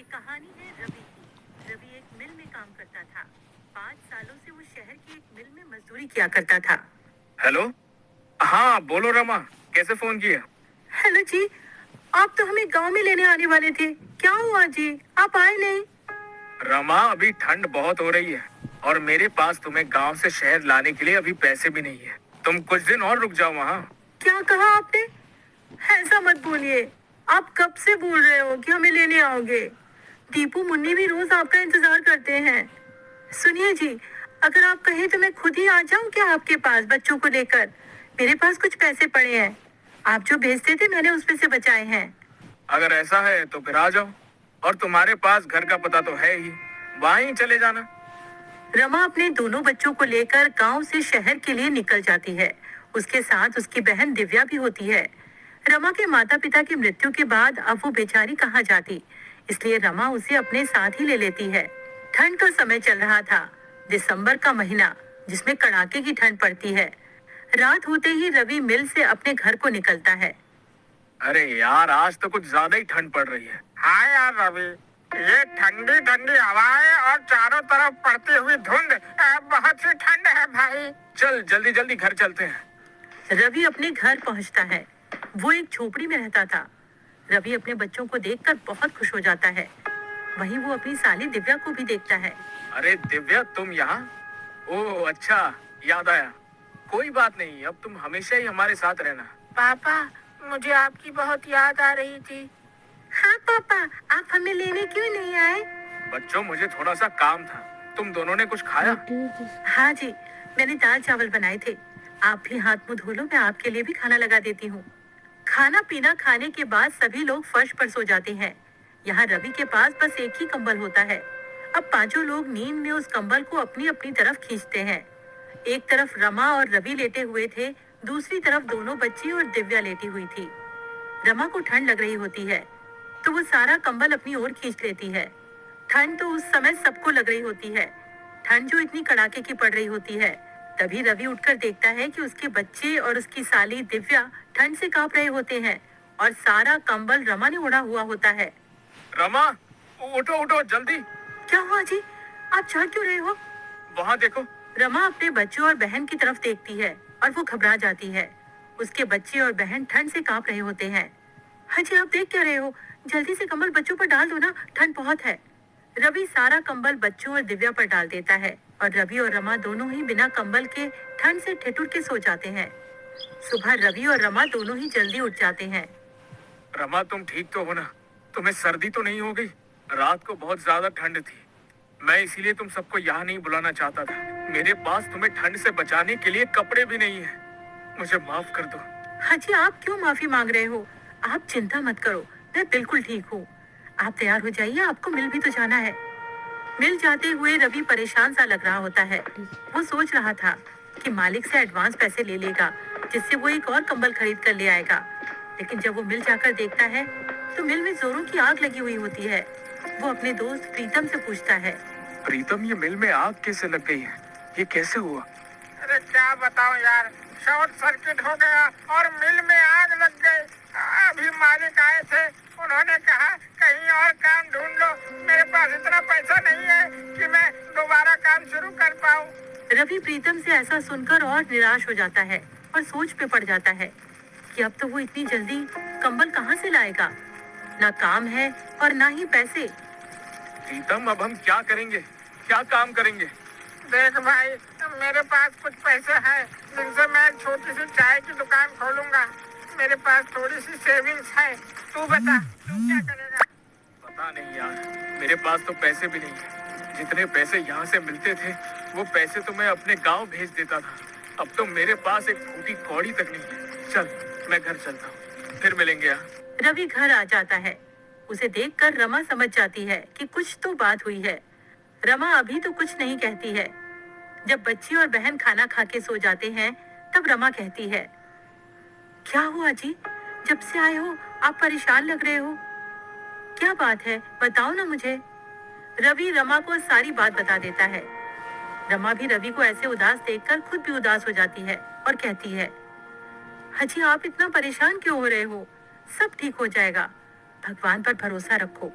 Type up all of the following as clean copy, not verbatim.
कहानी है रवि की। रवि एक मिल में काम करता था। 5 सालों से वो शहर की एक मिल में मजदूरी किया करता था। हेलो। हाँ बोलो रमा, कैसे फोन किया? हेलो जी, आप तो हमें गांव में लेने आने वाले थे। क्या हुआ जी, आप आए नहीं? रमा, अभी ठंड बहुत हो रही है और मेरे पास तुम्हें गांव से शहर लाने के लिए अभी पैसे भी नहीं है। तुम कुछ दिन और रुक जाओ वहाँ। क्या कहा आपने? ऐसा मत बोलिए। आप कब से बोल रहे हो कि हमें लेने आओगे? दीपू मुन्नी भी रोज आपका इंतजार करते हैं। सुनिए जी, अगर आप कहें तो मैं खुद ही आ जाऊं क्या आपके पास बच्चों को लेकर? मेरे पास कुछ पैसे पड़े हैं। आप जो भेजते थे मैंने उसमें से बचाए हैं। अगर ऐसा है तो फिर आ जाओ, और तुम्हारे पास घर का पता तो है ही, वहाँ ही चले जाना। रमा अपने दोनों बच्चों को लेकर गांव से शहर के लिए निकल जाती है। उसके साथ उसकी बहन दिव्या भी होती है। रमा के माता पिता की मृत्यु के बाद अब वो बेचारी कहाँ जाती, इसलिए रमा उसे अपने साथ ही ले लेती है। ठंड का समय चल रहा था, दिसंबर का महीना, जिसमें कड़ाके की ठंड पड़ती है। रात होते ही रवि मिल से अपने घर को निकलता है। अरे यार, आज तो कुछ ज्यादा ही ठंड पड़ रही है। हाँ यार रवि, ये ठंडी ठंडी हवाएं और चारों तरफ पड़ती हुई धुंध, बहुत सी ठंड है भाई। चल जल्दी जल्दी घर चलते हैं। रवि अपने घर पहुंचता है। वो एक झोपड़ी में रहता था। रवि अपने बच्चों को देखकर बहुत खुश हो जाता है। वहीं वो अपनी साली दिव्या को भी देखता है। अरे दिव्या, तुम यहाँ? ओह अच्छा, याद आया। कोई बात नहीं, अब तुम हमेशा ही हमारे साथ रहना। पापा, मुझे आपकी बहुत याद आ रही थी। हाँ पापा, आप हमें लेने क्यों नहीं आए? बच्चों, मुझे थोड़ा सा काम था। तुम दोनों ने कुछ खाया? हाँ जी, मैंने दाल चावल बनाए थे। आप भी हाथ मुंह धो लो, मैं आपके लिए भी खाना लगा देती हूँ। खाना पीना खाने के बाद सभी लोग फर्श पर सो जाते हैं। यहाँ रवि के पास बस एक ही कंबल होता है। अब पांचों लोग नींद में उस कंबल को अपनी अपनी तरफ खींचते हैं। एक तरफ रमा और रवि लेटे हुए थे, दूसरी तरफ दोनों बच्ची और दिव्या लेटी हुई थी। रमा को ठंड लग रही होती है, तो वो सारा कंबल अपनी ओर खींच लेती है। ठंड तो उस समय सबको लग रही होती है, ठंड जो इतनी कड़ाके की पड़ रही होती है। तभी रवि उठकर देखता है कि उसके बच्चे और उसकी साली दिव्या ठंड से कांप रहे होते हैं और सारा कंबल रमा ने ओढ़ा हुआ होता है। रमा, उठो उठो जल्दी। क्या हुआ जी, आप जाग क्यों रहे हो? वहाँ देखो। रमा अपने बच्चों और बहन की तरफ देखती है और वो घबरा जाती है। उसके बच्चे और बहन ठंड से कांप रहे होते हैं। हाँ जी, आप देख क्या रहे हो? जल्दी से कंबल बच्चों पर डाल दो ना, ठंड बहुत है। रवि सारा कंबल बच्चों और दिव्या पर डाल देता है और रवि और रमा दोनों ही बिना कंबल के ठंड से ठिठुर के सो जाते हैं। सुबह रवि और रमा दोनों ही जल्दी उठ जाते हैं। रमा, तुम ठीक तो हो ना? तुम्हें सर्दी तो नहीं हो गई? रात को बहुत ज्यादा ठंड थी, मैं इसीलिए तुम सबको यहाँ नहीं बुलाना चाहता था। मेरे पास तुम्हें ठंड से बचाने के लिए कपड़े भी नहीं है। मुझे माफ कर दो। हाँ जी, आप क्यों माफी मांग रहे हो? आप चिंता मत करो, मैं बिल्कुल ठीक हूँ। आप तैयार हो जाइए, आपको मिल भी तो जाना है। मिल जाते हुए रवि परेशान सा लग रहा होता है। वो सोच रहा था कि मालिक से एडवांस पैसे ले लेगा, जिससे वो एक और कंबल खरीद कर ले आएगा। लेकिन जब वो मिल जाकर देखता है तो मिल में जोरों की आग लगी हुई होती है। वो अपने दोस्त प्रीतम से पूछता है। प्रीतम, ये मिल में आग कैसे लग गई है? ये कैसे हुआ? अरे क्या बताऊं यार, शॉर्ट सर्किट हो गया और मिल में आग लग गई। अभी मालिक आए थे, उन्होंने कहा कहीं और काम ढूंढ लो। मेरे पास इतना पैसा नहीं है कि मैं दोबारा काम शुरू कर पाऊं। रवि प्रीतम से ऐसा सुनकर और निराश हो जाता है और सोच में पड़ जाता है कि अब तो वो इतनी जल्दी कंबल कहाँ से लाएगा। ना काम है और ना ही पैसे। प्रीतम, अब हम क्या करेंगे? क्या काम करेंगे? देख भाई, मेरे पास कुछ पैसे हैं जिनसे मैं एक छोटी सी चाय की दुकान खोलूंगा। मेरे पास थोड़ी सी सेविंग्स है। तू बता, तू क्या करेगा? पता नहीं यार, मेरे पास तो पैसे भी नहीं है। जितने पैसे यहाँ से मिलते थे वो पैसे तो मैं अपने गांव भेज देता था। अब तो मेरे पास एक फूटी कौड़ी तक नहीं है। चल, मैं घर चलता हूँ, फिर मिलेंगे यहाँ। रवि घर आ जाता है। उसे देखकर रमा समझ जाती है कि कुछ तो बात हुई है। रमा अभी तो कुछ नहीं कहती है। जब बच्ची और बहन खाना खा के सो जाते हैं तब रमा कहती है, क्या हुआ जी, जब से आए हो आप परेशान लग रहे हो। क्या बात है, बताओ ना मुझे। रवि रमा को सारी बात बता देता है। रमा भी रवि को ऐसे उदास देखकर खुद भी उदास हो जाती है और कहती है, हाजी आप इतना परेशान क्यों हो रहे हो? सब ठीक हो जाएगा, भगवान पर भरोसा रखो।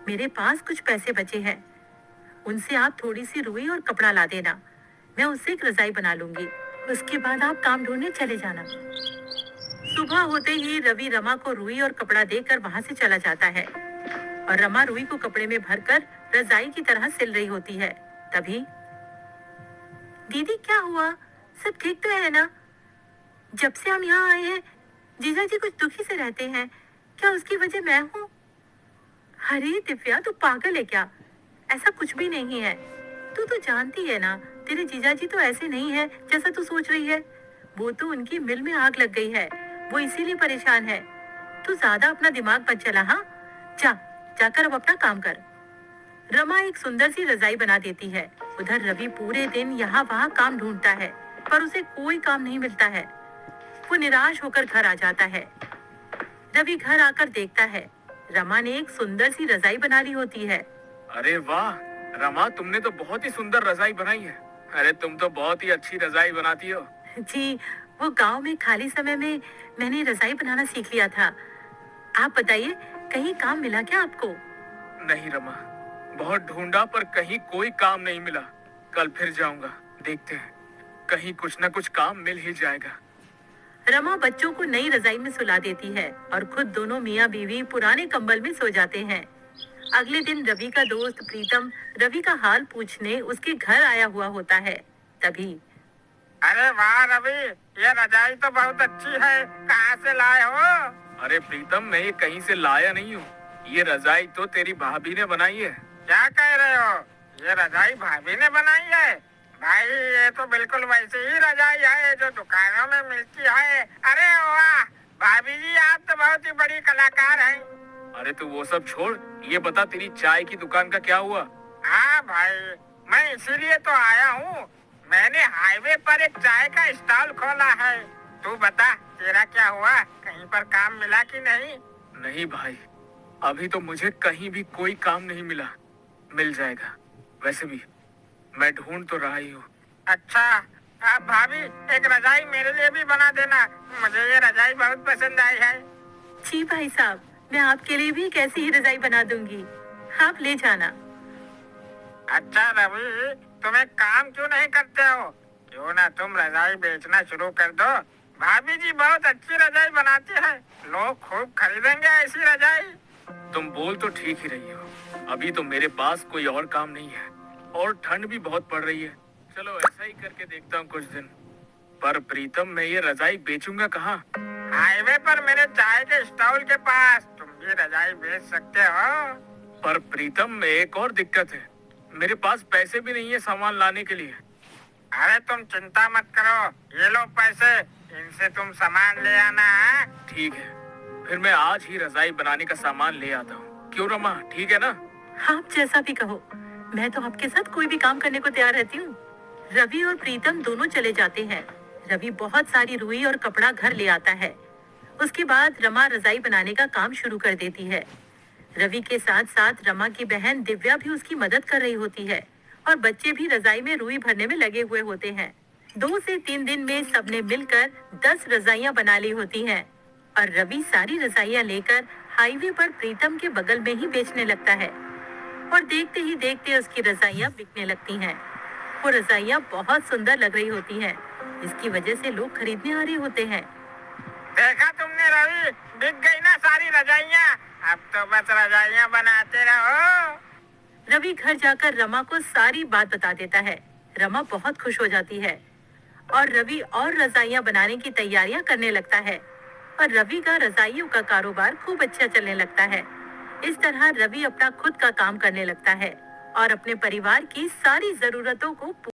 मेरे पास कुछ पैसे बचे हैं, उनसे आप थोड़ी सी रुई और कपड़ा ला देना। मैं उससे एक रजाई बना लूंगी। उसके बाद आप काम ढूंढने चले जाना। सुबह होते ही रवि रमा को रुई और कपड़ा देकर वहां से चला जाता है और रमा रुई को कपड़े में भरकर रजाई की तरह सिल रही होती है। तभी, दीदी क्या हुआ? सब ठीक तो है ना? जब से हम यहाँ आए हैं जीजा जी कुछ दुखी से रहते हैं, क्या उसकी वजह मैं हूँ? अरे दिव्या, तू पागल है क्या? ऐसा कुछ भी नहीं है। तू तो जानती है ना, तेरे जीजा जी तो ऐसे नहीं है जैसा तू सोच रही है। वो तो उनकी मिल में आग लग गई है, वो इसीलिए परेशान है। तू ज्यादा अपना दिमाग मत चला। हाँ, जाकर अब अपना काम कर। रमा एक सुंदर सी रजाई बना देती है। उधर रवि पूरे दिन यहाँ वहाँ काम ढूंढता है, पर उसे कोई काम नहीं मिलता है। वो निराश होकर घर आ जाता है। रवि घर आकर देखता है रमा ने एक सुंदर सी रजाई बना ली होती है। अरे वाह रमा, तुमने तो बहुत ही सुंदर रजाई बनाई है। अरे तुम तो बहुत ही अच्छी रजाई बनाती हो। जी, वो गांव में खाली समय में मैंने रजाई बनाना सीख लिया था। आप बताइए, कहीं काम मिला क्या आपको? नहीं रमा, बहुत ढूंढा पर कहीं कोई काम नहीं मिला। कल फिर जाऊंगा, देखते हैं, कहीं कुछ न कुछ काम मिल ही जाएगा। रमा बच्चों को नई रजाई में सुला देती है और खुद दोनों मियाँ बीवी पुराने कंबल में सो जाते हैं। अगले दिन रवि का दोस्त प्रीतम रवि का हाल पूछने उसके घर आया हुआ होता है। तभी, अरे वाह रवि, ये रजाई तो बहुत अच्छी है, कहाँ से लाए हो? अरे प्रीतम, मैं ये कहीं से लाया नहीं हूँ। ये रजाई तो तेरी भाभी ने बनाई है। क्या कह रहे हो? ये रजाई भाभी ने बनाई है? भाई, ये तो बिल्कुल वैसी ही रजाई है जो दुकानों में मिलती है। अरे वाह भाभी जी, आप तो बहुत ही बड़ी कलाकार हैं। अरे तू वो सब छोड़, ये बता तेरी चाय की दुकान का क्या हुआ? हाँ भाई, मैं इसीलिए तो आया हूँ। मैंने हाईवे पर एक चाय का स्टॉल खोला है। तू बता, तेरा क्या हुआ? कहीं पर काम मिला कि नहीं? नहीं भाई, अभी तो मुझे कहीं भी कोई काम नहीं मिला। मिल जाएगा, वैसे भी मैं ढूंढ तो रहा ही हूँ। अच्छा, आप भाभी एक रजाई मेरे लिए भी बना देना, मुझे ये रजाई बहुत पसंद आई है। जी भाई साहब, मैं आपके लिए भी एक ऐसी ही रजाई बना दूंगी, आप ले जाना। अच्छा रवि, तुम एक काम क्यों नहीं करते हो? क्यों ना तुम रजाई बेचना शुरू कर दो। भाभी जी बहुत अच्छी रजाई बनाती है, लोग खूब खरीदेंगे ऐसी रजाई। तुम बोल तो ठीक ही रही हो, अभी तो मेरे पास कोई और काम नहीं है और ठंड भी बहुत पड़ रही है। चलो ऐसा ही करके देखता हूँ कुछ दिन। पर प्रीतम, मैं ये रजाई बेचूंगा कहाँ? हाईवे पर मेरे चाय के स्टॉल के पास तुम भी रजाई बेच सकते हो। पर प्रीतम, एक और दिक्कत है, मेरे पास पैसे भी नहीं है सामान लाने के लिए। अरे तुम चिंता मत करो, ये लो पैसे, इनसे तुम सामान ले आना है। ठीक है, फिर मैं आज ही रजाई बनाने का सामान ले आता हूँ। क्यों रमा, ठीक है ना? आप जैसा भी कहो, मैं तो आपके साथ कोई भी काम करने को तैयार रहती हूँ। रवि और प्रीतम दोनों चले जाते हैं। रवि बहुत सारी रुई और कपड़ा घर ले आता है। उसके बाद रमा रजाई बनाने का काम शुरू कर देती है। रवि के साथ साथ रमा की बहन दिव्या भी उसकी मदद कर रही होती है और बच्चे भी रजाई में रुई भरने में लगे हुए होते हैं। 2 से 3 दिन में सबने मिलकर 10 रजाइयां बना ली होती हैं और रवि सारी रजाइयां लेकर हाईवे पर प्रीतम के बगल में ही बेचने लगता है और देखते ही देखते उसकी रजाइयां बिकने लगती हैं। वो रजाइयां बहुत सुंदर लग रही होती हैं, इसकी वजह से लोग खरीदने आ रहे होते हैं। देखा तुमने रवि, बिक गई ना सारी रजाइयाँ। अब तो बस रजाइयाँ बनाते रहो। रवि घर जाकर रमा को सारी बात बता देता है। रमा बहुत खुश हो जाती है और रवि और रजाइयां बनाने की तैयारियां करने लगता है और रवि का रजाइयों का कारोबार खूब अच्छा चलने लगता है। इस तरह रवि अपना खुद का काम करने लगता है और अपने परिवार की सारी जरूरतों को